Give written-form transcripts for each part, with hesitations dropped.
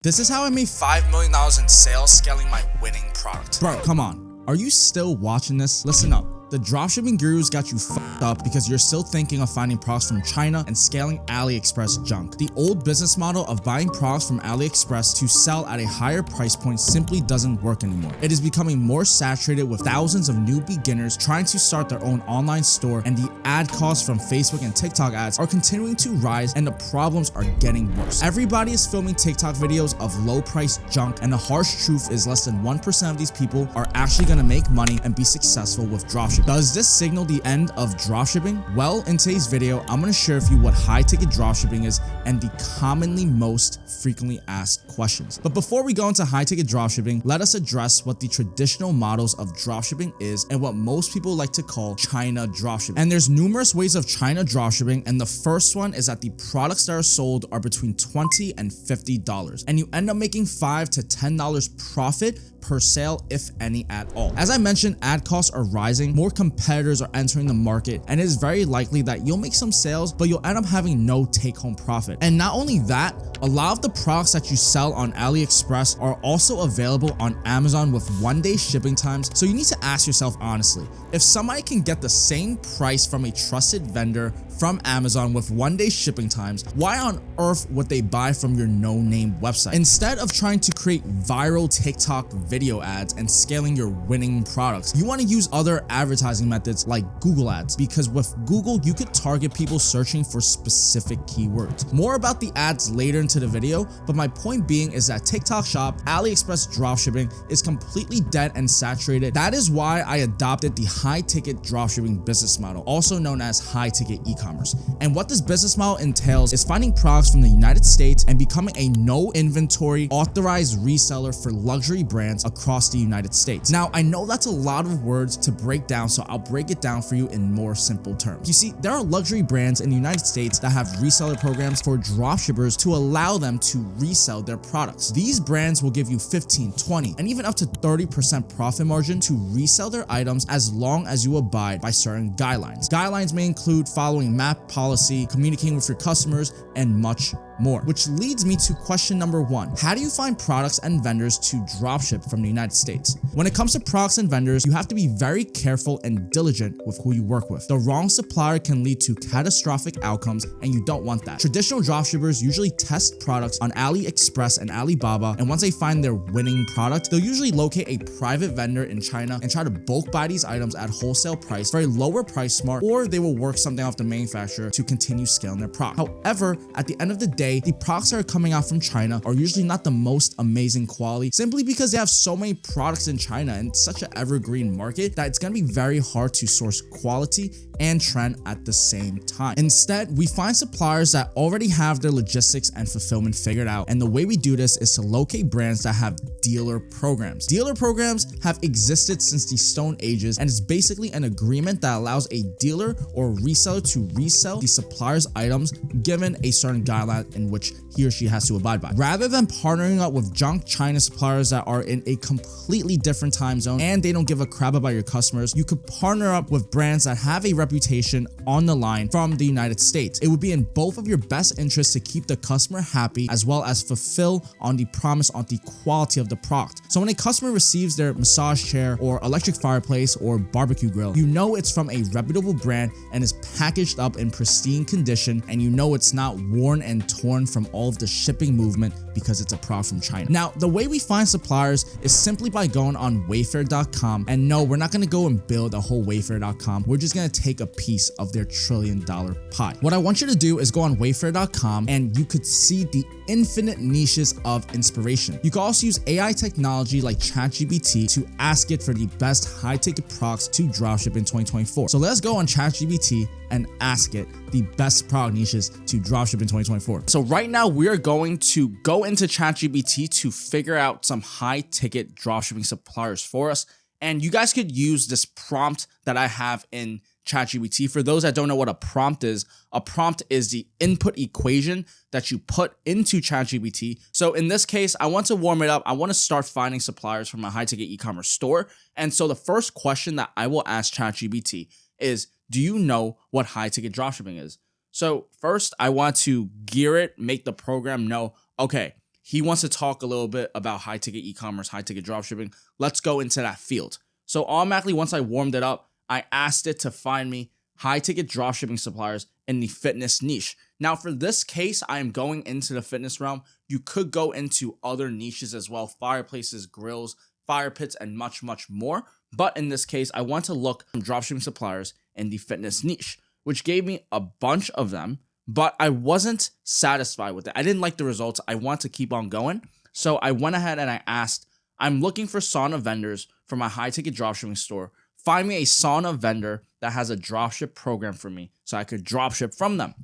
This is how I made $5 million in sales scaling my winning product. Bro, come on. Are you still watching this? Listen up. The dropshipping gurus got you fucked up because you're still thinking of finding products from China and scaling AliExpress junk. The old business model of buying products from AliExpress to sell at a higher price point simply doesn't work anymore. It is becoming more saturated with thousands of new beginners trying to start their own online store, and the ad costs from Facebook and TikTok ads are continuing to rise, and the problems are getting worse. Everybody is filming TikTok videos of low price junk, and the harsh truth is less than 1% of these people are actually going to make money and be successful with dropshipping. Does this signal the end of dropshipping? Well, in today's video, I'm going to share with you what high ticket dropshipping is and the commonly most frequently asked questions. But before we go into high ticket dropshipping, let us address what the traditional models of dropshipping is and what most people like to call China dropshipping. And there's numerous ways of China dropshipping, and the first one is that the products that are sold are between $20 and $50, and you end up making $5 to $10 profit per sale, if any at all. As I mentioned, ad costs are rising, more competitors are entering the market, and it is very likely that you'll make some sales, but you'll end up having no take-home profit. And not only that, a lot of the products that you sell on AliExpress are also available on Amazon with one-day shipping times, so you need to ask yourself honestly, if somebody can get the same price from a trusted vendor from Amazon with one-day shipping times, why on earth would they buy from your no-name website? Instead of trying to create viral TikTok video ads and scaling your winning products, you want to use other advertising methods like Google ads, because with Google, you could target people searching for specific keywords. More about the ads later into the video, but my point being is that TikTok Shop, AliExpress dropshipping is completely dead and saturated. That is why I adopted the high ticket dropshipping business model, also known as high ticket e-commerce. And what this business model entails is finding products from the United States and becoming a no inventory authorized reseller for luxury brands across the United States. Now, I know that's a lot of words to break down, so I'll break it down for you in more simple terms. You see, there are luxury brands in the United States that have reseller programs for dropshippers to allow them to resell their products. These brands will give you 15, 20, and even up to 30% profit margin to resell their items as long as you abide by certain guidelines. Guidelines may include following MAP policy, communicating with your customers, and much more. Which leads me to question number one. How do you find products and vendors to dropship from the United States? When it comes to products and vendors, you have to be very careful and diligent with who you work with. The wrong supplier can lead to catastrophic outcomes, and you don't want that. Traditional dropshippers usually test products on AliExpress and Alibaba, and once they find their winning product, they'll usually locate a private vendor in China and try to bulk buy these items at wholesale price for a lower price mark, or they will work something off the manufacturer to continue scaling their product. However, at the end of the day, the products that are coming out from China are usually not the most amazing quality, simply because they have so many products in China and such an evergreen market that it's going to be very hard to source quality and trend at the same time. Instead, we find suppliers that already have their logistics and fulfillment figured out, and the way we do this is to locate brands that have dealer programs. Dealer programs have existed since the Stone Ages, and it's basically an agreement that allows a dealer or reseller to resell the supplier's items given a certain guideline in which he or she has to abide by. Rather than partnering up with junk China suppliers that are in a completely different time zone and they don't give a crap about your customers, you could partner up with brands that have a reputation on the line from the United States. It would be in both of your best interests to keep the customer happy as well as fulfill on the promise on the quality of the product. So when a customer receives their massage chair or electric fireplace or barbecue grill, you know it's from a reputable brand and is packaged up in pristine condition, and you know it's not worn and torn from all of the shipping movement because it's a product from China. Now, the way we find suppliers is simply by going on Wayfair.com, and no, we're not going to go and build a whole Wayfair.com. We're just going to take a piece of their $1 trillion pie. What I want you to do is go on Wayfair.com, and you could see the infinite niches of inspiration. You can also use AI technology like ChatGPT to ask it for the best high-ticket products to dropship in 2024. So let's go on ChatGPT and ask it the best product niches to dropship in 2024. So right now we are going to go into ChatGPT to figure out some high-ticket dropshipping suppliers for us. And you guys could use this prompt that I have in ChatGPT. For those that don't know what a prompt is the input equation that you put into ChatGPT. So in this case, I want to warm it up. I want to start finding suppliers from a high-ticket e-commerce store. And so the first question that I will ask ChatGPT is, do you know what high-ticket dropshipping is? So first, I want to gear it, make the program know, okay, he wants to talk a little bit about high ticket e-commerce, high ticket dropshipping. Let's go into that field. So automatically, once I warmed it up, I asked it to find me high ticket dropshipping suppliers in the fitness niche. Now for this case, I am going into the fitness realm. You could go into other niches as well, fireplaces, grills, fire pits, and much, much more. But in this case, I want to look for dropshipping suppliers in the fitness niche, which gave me a bunch of them, but I wasn't satisfied with it. I didn't like the results. I want to keep on going. So I went ahead and I asked, I'm looking for sauna vendors for my high ticket dropshipping store. Find me a sauna vendor that has a dropship program for me so I could dropship from them.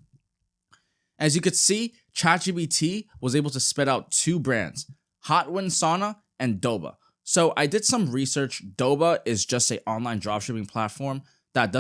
As you could see, ChatGPT was able to spit out 2 brands, Hot Wind Sauna and Doba. So I did some research. Doba is just an online dropshipping platform that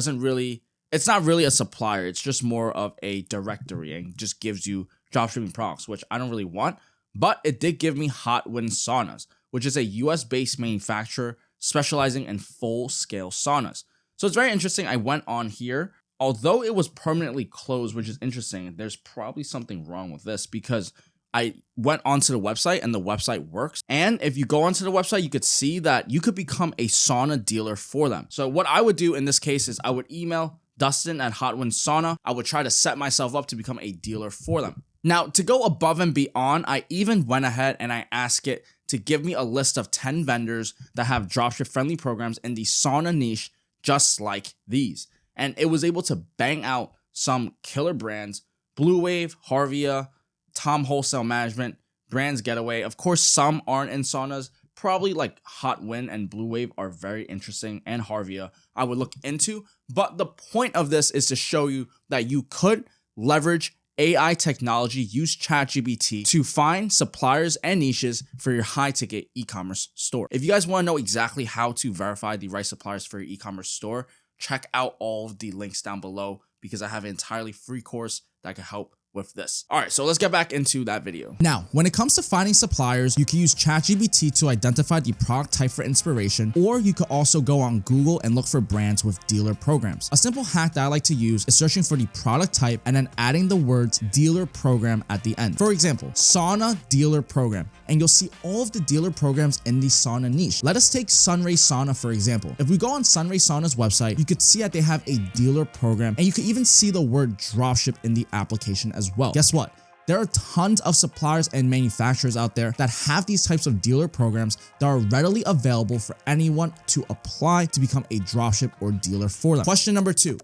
it's not really a supplier. It's just more of a directory and just gives you dropshipping products, which I don't really want. But it did give me Hot Wind Saunas, which is a US-based manufacturer specializing in full-scale saunas. So it's very interesting. I went on here. Although it was permanently closed, which is interesting, there's probably something wrong with this because I went onto the website and the website works. And if you go onto the website, you could see that you could become a sauna dealer for them. So what I would do in this case is I would email Dustin at Hot Wind Sauna. I would try to set myself up to become a dealer for them. Now, to go above and beyond, I even went ahead and I asked it to give me a list of 10 vendors that have dropship friendly programs in the sauna niche, just like these. And it was able to bang out some killer brands: Blue Wave, Harvia, Tom Wholesale Management, Brands Getaway. Of course, some aren't in saunas. Probably like Hot Wind and Blue Wave are very interesting, and Harvia I would look into. But the point of this is to show you that you could leverage AI technology, use ChatGPT to find suppliers and niches for your high ticket e-commerce store. If you guys want to know exactly how to verify the right suppliers for your e-commerce store, check out all of the links down below because I have an entirely free course that can help with this. All right, so let's get back into that video. Now, when it comes to finding suppliers, you can use ChatGPT to identify the product type for inspiration, or you could also go on Google and look for brands with dealer programs. A simple hack that I like to use is searching for the product type and then adding the words dealer program at the end. For example, sauna dealer program, and you'll see all of the dealer programs in the sauna niche. Let us take Sunray Sauna for example. If we go on Sunray Sauna's website, you could see that they have a dealer program, and you could even see the word dropship in the application as well. Guess what? There are tons of suppliers and manufacturers out there that have these types of dealer programs that are readily available for anyone to apply to become a dropship or dealer for them. Question number 2.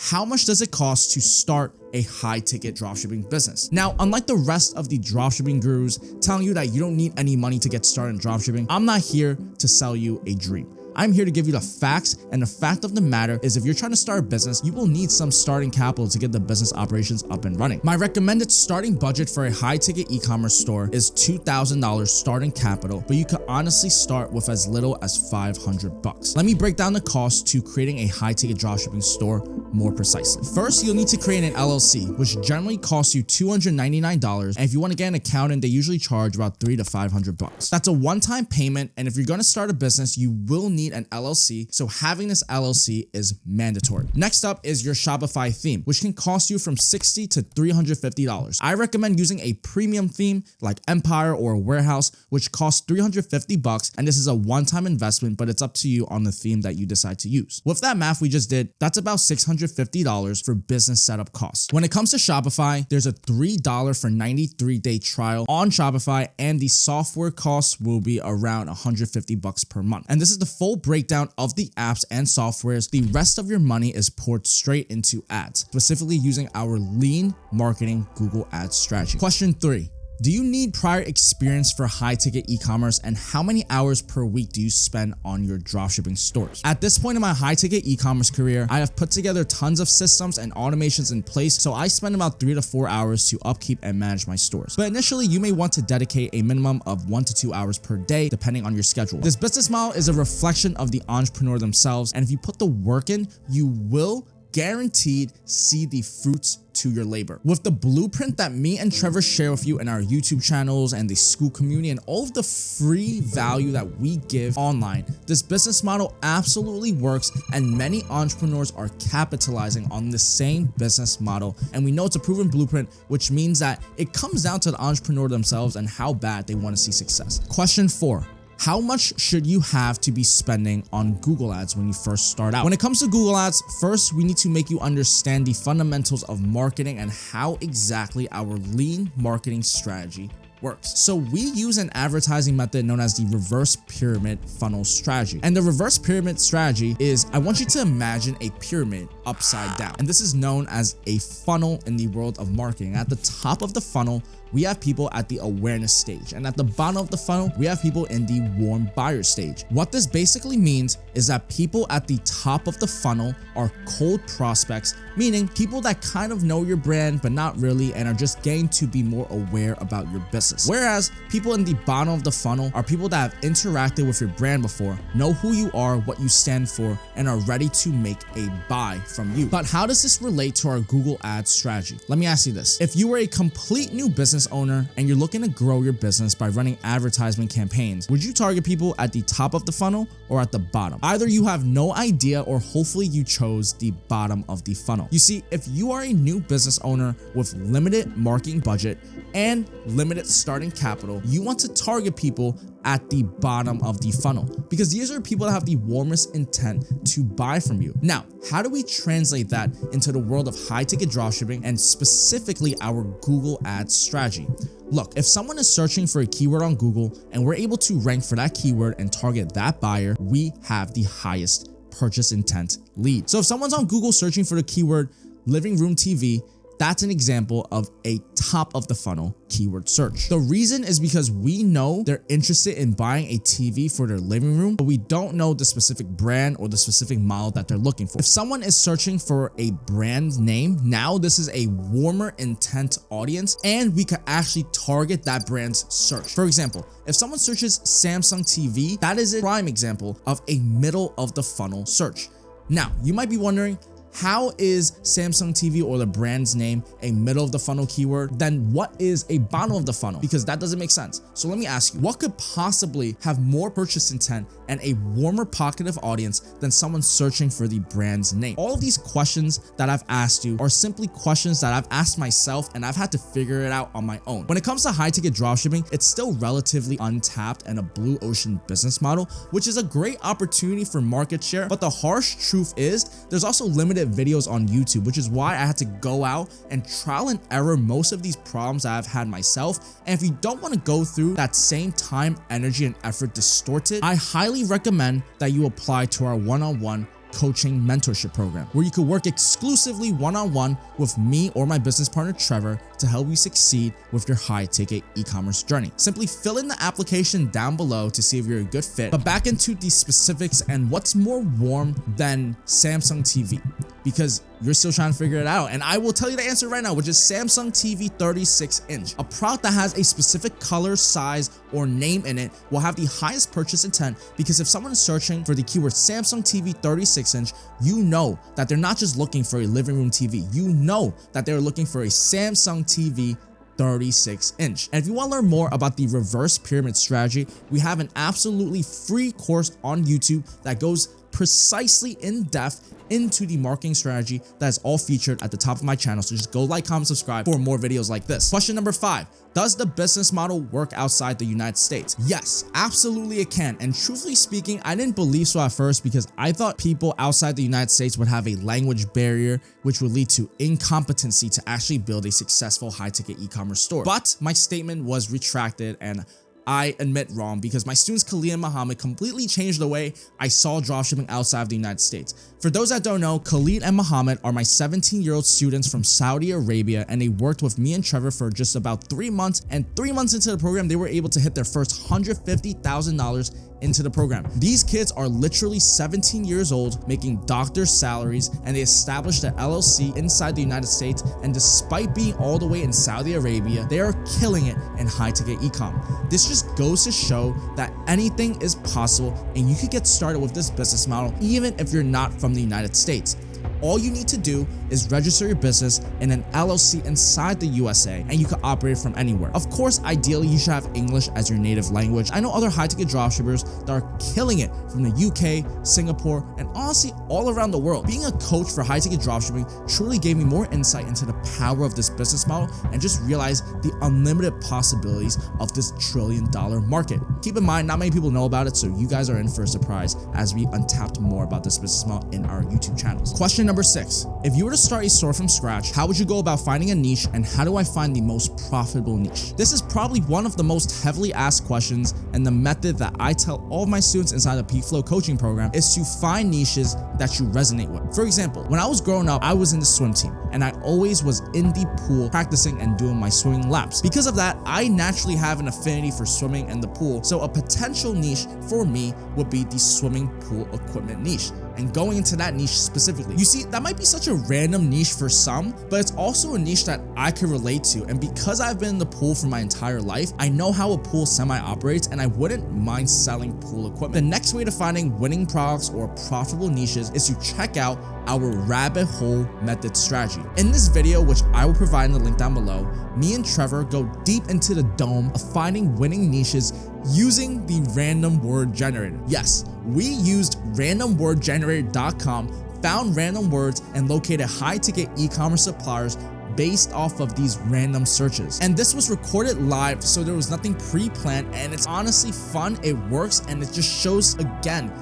How much does it cost to start a high ticket dropshipping business? Now, unlike the rest of the dropshipping gurus telling you that you don't need any money to get started in dropshipping, I'm not here to sell you a dream. I'm here to give you the facts, and the fact of the matter is if you're trying to start a business, you will need some starting capital to get the business operations up and running. My recommended starting budget for a high ticket e-commerce store is $2,000 starting capital, but you could honestly start with as little as $500. Let me break down the cost to creating a high ticket dropshipping store more precisely. First, you'll need to create an LLC, which generally costs you $299, and if you want to get an accountant, they usually charge about $300 to $500. That's a one-time payment, and if you're going to start a business, you will need an LLC, so having this LLC is mandatory. Next up is your Shopify theme, which can cost you from $60 to $350. I recommend using a premium theme like Empire or Warehouse, which costs $350, and this is a one-time investment, but it's up to you on the theme that you decide to use. With that math we just did, that's about $650 for business setup costs. When it comes to Shopify, there's a $3 for 93-day trial on Shopify, and the software costs will be around $150 per month. And this is the full breakdown of the apps and softwares. The rest of your money is poured straight into ads, specifically using our lean marketing Google Ads strategy. Question 3. Do you need prior experience for high ticket e-commerce, and how many hours per week do you spend on your dropshipping stores? At this point in my high ticket e-commerce career, I have put together tons of systems and automations in place, so I spend about 3 to 4 hours to upkeep and manage my stores. But initially, you may want to dedicate a minimum of 1 to 2 hours per day, depending on your schedule. This business model is a reflection of the entrepreneur themselves, and if you put the work in, you will guaranteed see the fruits to your labor. With the blueprint that me and Trevor share with you in our YouTube channels and the school community and all of the free value that we give online, this business model absolutely works, and many entrepreneurs are capitalizing on the same business model. And we know it's a proven blueprint, which means that it comes down to the entrepreneur themselves and how bad they want to see success. Question 4. How much should you have to be spending on Google Ads when you first start out? When it comes to Google Ads, first we need to make you understand the fundamentals of marketing and how exactly our lean marketing strategy works. So we use an advertising method known as the reverse pyramid funnel strategy. And the reverse pyramid strategy is, I want you to imagine a pyramid upside down. And this is known as a funnel in the world of marketing. At the top of the funnel, we have people at the awareness stage, and at the bottom of the funnel, we have people in the warm buyer stage. What this basically means is that people at the top of the funnel are cold prospects, meaning people that kind of know your brand but not really, and are just getting to be more aware about your business. Whereas people in the bottom of the funnel are people that have interacted with your brand before, know who you are, what you stand for, and are ready to make a buy from you. But how does this relate to our Google Ads strategy? Let me ask you this. If you were a complete new business owner and you're looking to grow your business by running advertisement campaigns, would you target people at the top of the funnel or at the bottom? Either you have no idea, or hopefully you chose the bottom of the funnel. You see, if you are a new business owner with limited marketing budget and limited starting capital, you want to target people at the bottom of the funnel, because these are people that have the warmest intent to buy from you. Now, how do we translate that into the world of high ticket dropshipping and specifically our Google Ads strategy? Look, if someone is searching for a keyword on Google and we're able to rank for that keyword and target that buyer, we have the highest purchase intent lead. So if someone's on Google searching for the keyword living room TV, that's an example of a top of the funnel keyword search. The reason is because we know they're interested in buying a TV for their living room, but we don't know the specific brand or the specific model that they're looking for. If someone is searching for a brand name, now this is a warmer intent audience, and we can actually target that brand's search. For example, if someone searches Samsung TV, that is a prime example of a middle of the funnel search. Now, you might be wondering, how is Samsung TV or the brand's name a middle of the funnel keyword? Then what is a bottom of the funnel? Because that doesn't make sense. So let me ask you, what could possibly have more purchase intent and a warmer pocket of audience than someone searching for the brand's name? All of these questions that I've asked you are simply questions that I've asked myself, and I've had to figure it out on my own. When it comes to high ticket dropshipping, it's still relatively untapped and a blue ocean business model, which is a great opportunity for market share. But the harsh truth is there's also limited videos on YouTube, which is why I had to go out and trial and error most of these problems that I've had myself. And if you don't want to go through that same time, energy, and effort distorted, I highly recommend that you apply to our one-on-one coaching mentorship program, where you could work exclusively one-on-one with me or my business partner Trevor to help you succeed with your high ticket e-commerce journey. Simply fill in the application down below to see if you're a good fit. But back into the specifics and what's more warm than Samsung TV, because you're still trying to figure it out. And I will tell you the answer right now, which is Samsung TV 36-inch. A product that has a specific color, size, or name in it will have the highest purchase intent, because if someone is searching for the keyword Samsung TV 36-inch, you know that they're not just looking for a living room TV. You know that they're looking for a Samsung TV 36-inch. And if you want to learn more about the reverse pyramid strategy, we have an absolutely free course on YouTube that goes precisely in depth into the marketing strategy that is all featured at the top of my channel. So just go like, comment, subscribe for more videos like this. Question number 5. Does the business model work outside the United States? Yes, absolutely it can. And truthfully speaking, I didn't believe so at first, because I thought people outside the United States would have a language barrier, which would lead to incompetency to actually build a successful high ticket e-commerce store. But my statement was retracted, and I admit wrong, because my students Khalid and Muhammad completely changed the way I saw dropshipping outside of the United States. For those that don't know, Khalid and Muhammad are my 17-year-old students from Saudi Arabia, and they worked with me and Trevor for just about 3 months, and 3 months into the program, they were able to hit their first $150,000 into the program. These kids are literally 17 years old, making doctor's salaries, and they established an LLC inside the United States, and despite being all the way in Saudi Arabia, they are killing it in high ticket e-com. This just goes to show that anything is possible, and you could get started with this business model even if you're not from the United States. All you need to do is register your business in an LLC inside the USA, and you can operate from anywhere. Of course, ideally you should have English as your native language. I know other high-ticket dropshippers that are killing it from the UK, Singapore, and honestly all around the world. Being a coach for high-ticket dropshipping truly gave me more insight into the power of this business model and just realized the unlimited possibilities of this trillion-dollar market. Keep in mind, not many people know about it, so you guys are in for a surprise as we untapped more about this business model in our YouTube channels. Question number 6. If you were to start a store from scratch, how would you go about finding a niche, and how do I find the most profitable niche? This is probably one of the most heavily asked questions, and the method that I tell all of my students inside the PeakFlow coaching program is to find niches that you resonate with. For example, when I was growing up, I was in the swim team, and I always was in the pool practicing and doing my swimming laps. Because of that, I naturally have an affinity for swimming and the pool, so a potential niche for me would be the swimming pool equipment niche. And going into that niche specifically, you see, that might be such a random niche for some, but it's also a niche that I could relate to. And because I've been in the pool for my entire life, I know how a pool semi-operates, and I wouldn't mind selling pool equipment. The next way to finding winning products or profitable niches is to check out our rabbit hole method strategy. In this video, which I will provide in the link down below, me and Trevor go deep into the dome of finding winning niches using the random word generator. Yes, we used randomwordgenerator.com, found random words, and located high-ticket e-commerce suppliers based off of these random searches. And this was recorded live, so there was nothing pre-planned, and it's honestly fun, it works, and it just shows again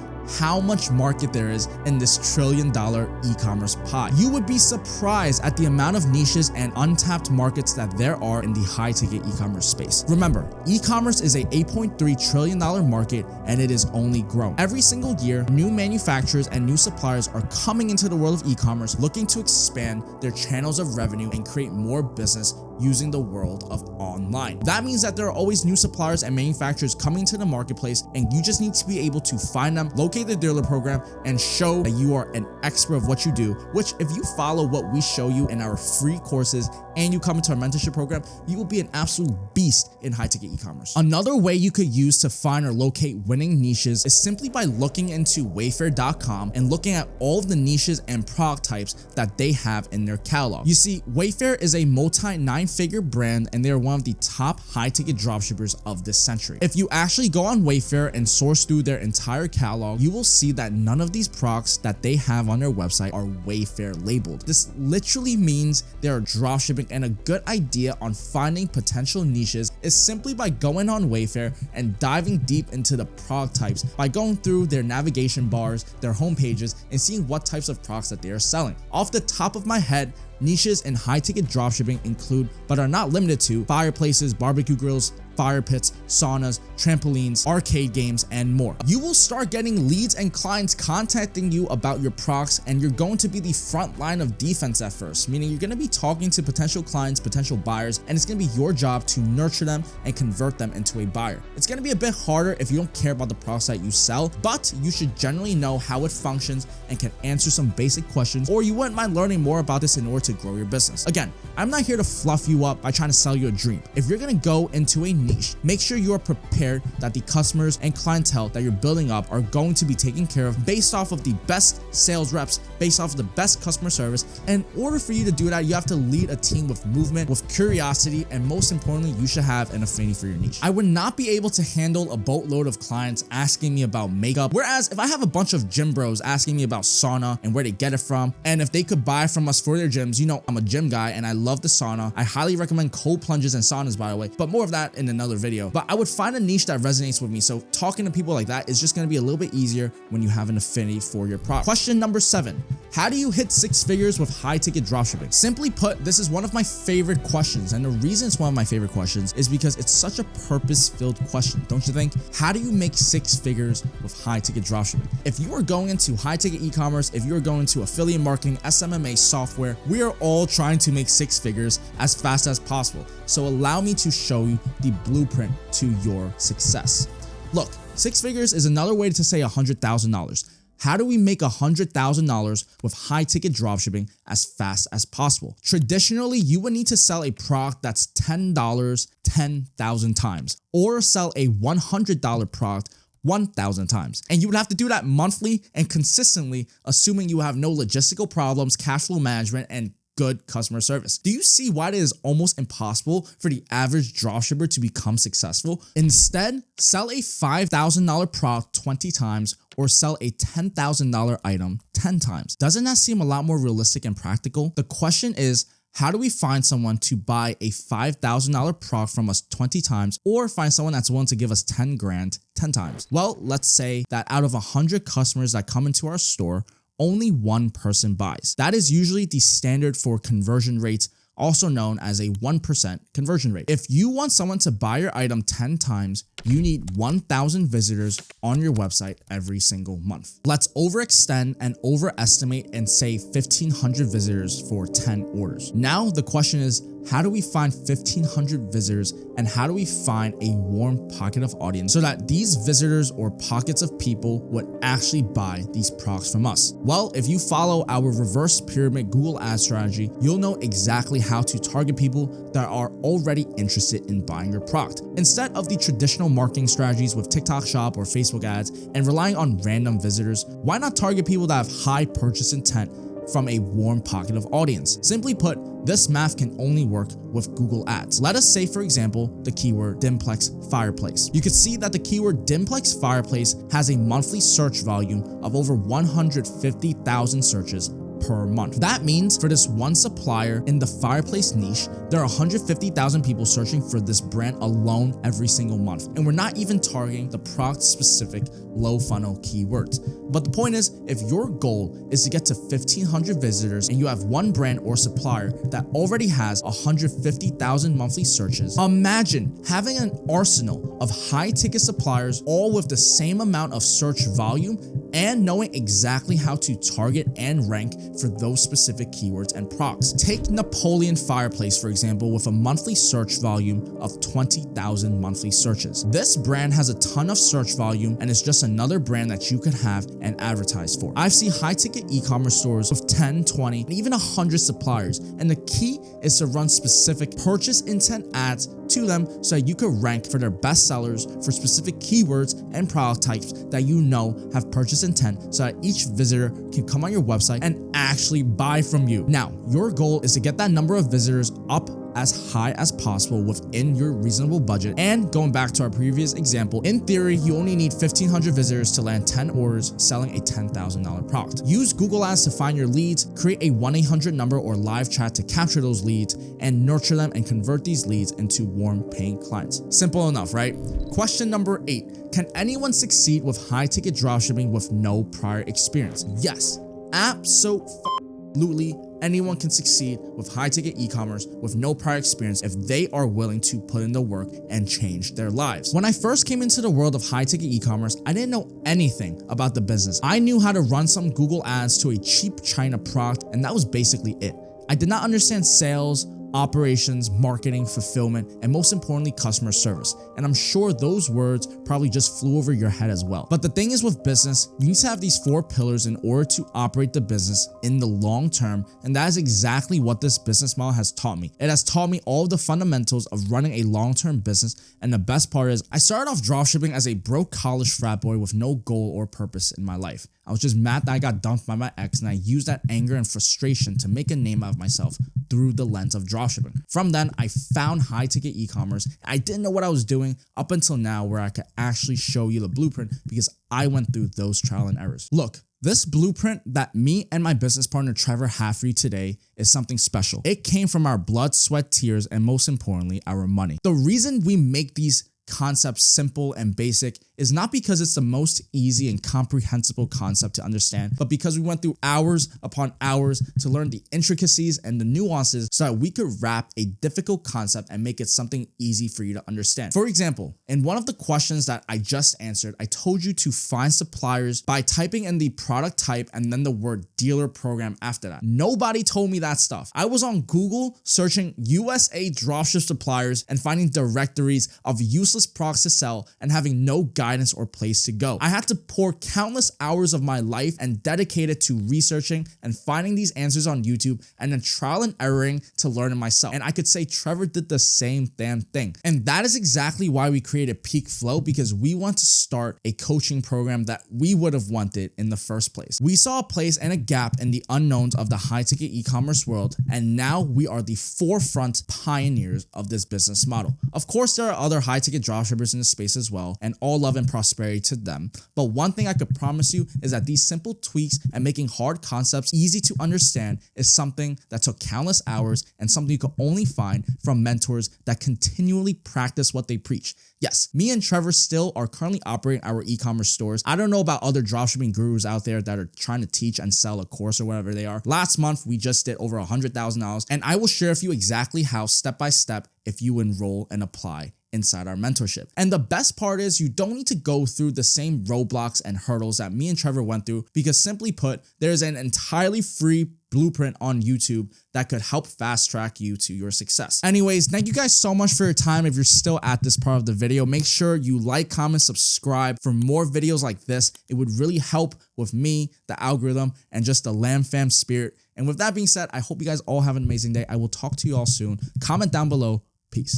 how much market there is in this trillion-dollar e-commerce pie. You would be surprised at the amount of niches and untapped markets that there are in the high-ticket e-commerce space. Remember, e-commerce is a $8.3 trillion market, and it is only growing. Every single year, new manufacturers and new suppliers are coming into the world of e-commerce looking to expand their channels of revenue and create more business using the world of online. That means that there are always new suppliers and manufacturers coming to the marketplace, and you just need to be able to find them, locate the dealer program, and show that you are an expert of what you do, which if you follow what we show you in our free courses and you come into our mentorship program, you will be an absolute beast in high-ticket e-commerce. Another way you could use to find or locate winning niches is simply by looking into Wayfair.com and looking at all of the niches and product types that they have in their catalog. You see, Wayfair is a multi-nine-figure brand, and they are one of the top high-ticket dropshippers of this century. If you actually go on Wayfair and source through their entire catalog, you will see that none of these products that they have on their website are Wayfair labeled. This literally means they are dropshipping, and a good idea on finding potential niches is simply by going on Wayfair and diving deep into the product types by going through their navigation bars, their home pages, and seeing what types of products that they are selling. Off the top of my head, niches in high-ticket dropshipping include, but are not limited to, fireplaces, barbecue grills, fire pits, saunas, trampolines, arcade games, and more. You will start getting leads and clients contacting you about your products, and you're going to be the front line of defense at first, meaning you're going to be talking to potential clients, potential buyers, and it's going to be your job to nurture them and convert them into a buyer. It's going to be a bit harder if you don't care about the products that you sell, but you should generally know how it functions and can answer some basic questions, or you wouldn't mind learning more about this in order to grow your business. Again, I'm not here to fluff you up by trying to sell you a dream. If you're going to go into a niche, make sure you are prepared that the customers and clientele that you're building up are going to be taken care of based off of the best sales reps, based off of the best customer service. And in order for you to do that, you have to lead a team with movement, with curiosity, and most importantly, you should have an affinity for your niche. I would not be able to handle a boatload of clients asking me about makeup, whereas if I have a bunch of gym bros asking me about sauna and where they get it from, and if they could buy from us for their gyms, you know, I'm a gym guy and I love the sauna. I highly recommend cold plunges and saunas, by the way, but more of that in another video. But I would find a niche that resonates with me, so talking to people like that is just going to be a little bit easier when you have an affinity for your product. Question number 7. How do you hit 6 figures with high-ticket dropshipping? Simply put, this is one of my favorite questions, and the reason it's one of my favorite questions is because it's such a purpose-filled question, don't you think? How do you make 6 figures with high-ticket dropshipping? If you are going into high-ticket e-commerce, if you're going to affiliate marketing, SMMA software, we are all trying to make 6 figures as fast as possible. So allow me to show you the blueprint to your success. Look, 6 figures is another way to say $100,000. How do we make $100,000 with high-ticket dropshipping as fast as possible? Traditionally, you would need to sell a product that's $10 10,000 times, or sell a $100 product 1,000 times. And you would have to do that monthly and consistently, assuming you have no logistical problems, cash flow management, and good customer service. Do you see why it is almost impossible for the average dropshipper to become successful? Instead, sell a $5,000 product 20 times or sell a $10,000 item 10 times. Doesn't that seem a lot more realistic and practical? The question is, how do we find someone to buy a $5,000 product from us 20 times or find someone that's willing to give us 10 grand 10 times? Well, let's say that out of 100 customers that come into our store, only one person buys. That is usually the standard for conversion rates, also known as a 1% conversion rate. If you want someone to buy your item 10 times, you need 1,000 visitors on your website every single month. Let's overextend and overestimate and say 1,500 visitors for 10 orders. Now the question is, how do we find 1,500 visitors and how do we find a warm pocket of audience so that these visitors or pockets of people would actually buy these products from us? Well, if you follow our reverse pyramid Google Ads strategy, you'll know exactly how to target people that are already interested in buying your product. Instead of the traditional marketing strategies with TikTok Shop or Facebook ads and relying on random visitors, why not target people that have high purchase intent from a warm pocket of audience? Simply put, this math can only work with Google Ads. Let us say, for example, the keyword Dimplex fireplace. You can see that the keyword Dimplex fireplace has a monthly search volume of over 150,000 searches per month. That means for this one supplier in the fireplace niche, there are 150,000 people searching for this brand alone every single month. And we're not even targeting the product specific low funnel keywords. But the point is, if your goal is to get to 1,500 visitors and you have one brand or supplier that already has 150,000 monthly searches, imagine having an arsenal of high ticket suppliers all with the same amount of search volume and knowing exactly how to target and rank for those specific keywords and products. Take Napoleon fireplace, for example, with a monthly search volume of 20,000 monthly searches. This brand has a ton of search volume and is just another brand that you could have and advertise for. I've seen high ticket e-commerce stores with 10, 20, and even 100 suppliers. And the key is to run specific purchase intent ads to them so that you can rank for their best sellers for specific keywords and product types that you know have purchase intent so that each visitor can come on your website and actually buy from you. Now, your goal is to get that number of visitors up as high as possible within your reasonable budget. And going back to our previous example, in theory, you only need 1,500 visitors to land 10 orders selling a $10,000 product. Use Google Ads to find your leads, create a 1-800 number or live chat to capture those leads and nurture them and convert these leads into warm paying clients. Simple enough, right? Question number 8. Can anyone succeed with high ticket dropshipping with no prior experience? Yes, absolutely. Anyone can succeed with high ticket e-commerce with no prior experience if they are willing to put in the work and change their lives. When I first came into the world of high ticket e-commerce, I didn't know anything about the business. I knew how to run some Google ads to a cheap China product, and that was basically it. I did not understand sales, operations, marketing, fulfillment, and most importantly, customer service. And I'm sure those words probably just flew over your head as well. But the thing is with business, you need to have these 4 pillars in order to operate the business in the long term. And that is exactly what this business model has taught me. It has taught me all of the fundamentals of running a long-term business. And the best part is I started off dropshipping as a broke college frat boy with no goal or purpose in my life. I was just mad that I got dumped by my ex, and I used that anger and frustration to make a name out of myself through the lens of dropshipping. From then, I found high ticket e-commerce. I didn't know what I was doing up until now, where I could actually show you the blueprint because I went through those trial and errors. Look, this blueprint that me and my business partner Trevor have for you today is something special. It came from our blood, sweat, tears, and most importantly, our money. The reason we make these concepts simple and basic is not because it's the most easy and comprehensible concept to understand, but because we went through hours upon hours to learn the intricacies and the nuances so that we could wrap a difficult concept and make it something easy for you to understand. For example, in one of the questions that I just answered, I told you to find suppliers by typing in the product type and then the word dealer program after that. Nobody told me that stuff. I was on Google searching USA dropship suppliers and finding directories of useless useless products to sell and having no guidance or place to go. I had to pour countless hours of my life and dedicate it to researching and finding these answers on YouTube and then trial and erroring to learn it myself. And I could say Trevor did the same damn thing. And that is exactly why we created PeakFlow, because we want to start a coaching program that we would have wanted in the first place. We saw a place and a gap in the unknowns of the high-ticket e-commerce world, and now we are the forefront pioneers of this business model. Of course, there are other high-ticket dropshippers in the space as well, and all love and prosperity to them. But one thing I could promise you is that these simple tweaks and making hard concepts easy to understand is something that took countless hours and something you can only find from mentors that continually practice what they preach. Yes, me and Trevor still are currently operating our e-commerce stores. I don't know about other dropshipping gurus out there that are trying to teach and sell a course or whatever they are. Last month, we just did over $100,000, and I will share with you exactly how step by step if you enroll and apply inside our mentorship. And the best part is you don't need to go through the same roadblocks and hurdles that me and Trevor went through, because simply put, there's an entirely free blueprint on YouTube that could help fast track you to your success. Anyways, thank you guys so much for your time. If you're still at this part of the video, make sure you like, comment, subscribe for more videos like this. It would really help with me, the algorithm, and just the Lamb Fam spirit. And with that being said, I hope you guys all have an amazing day. I will talk to you all soon. Comment down below. Peace.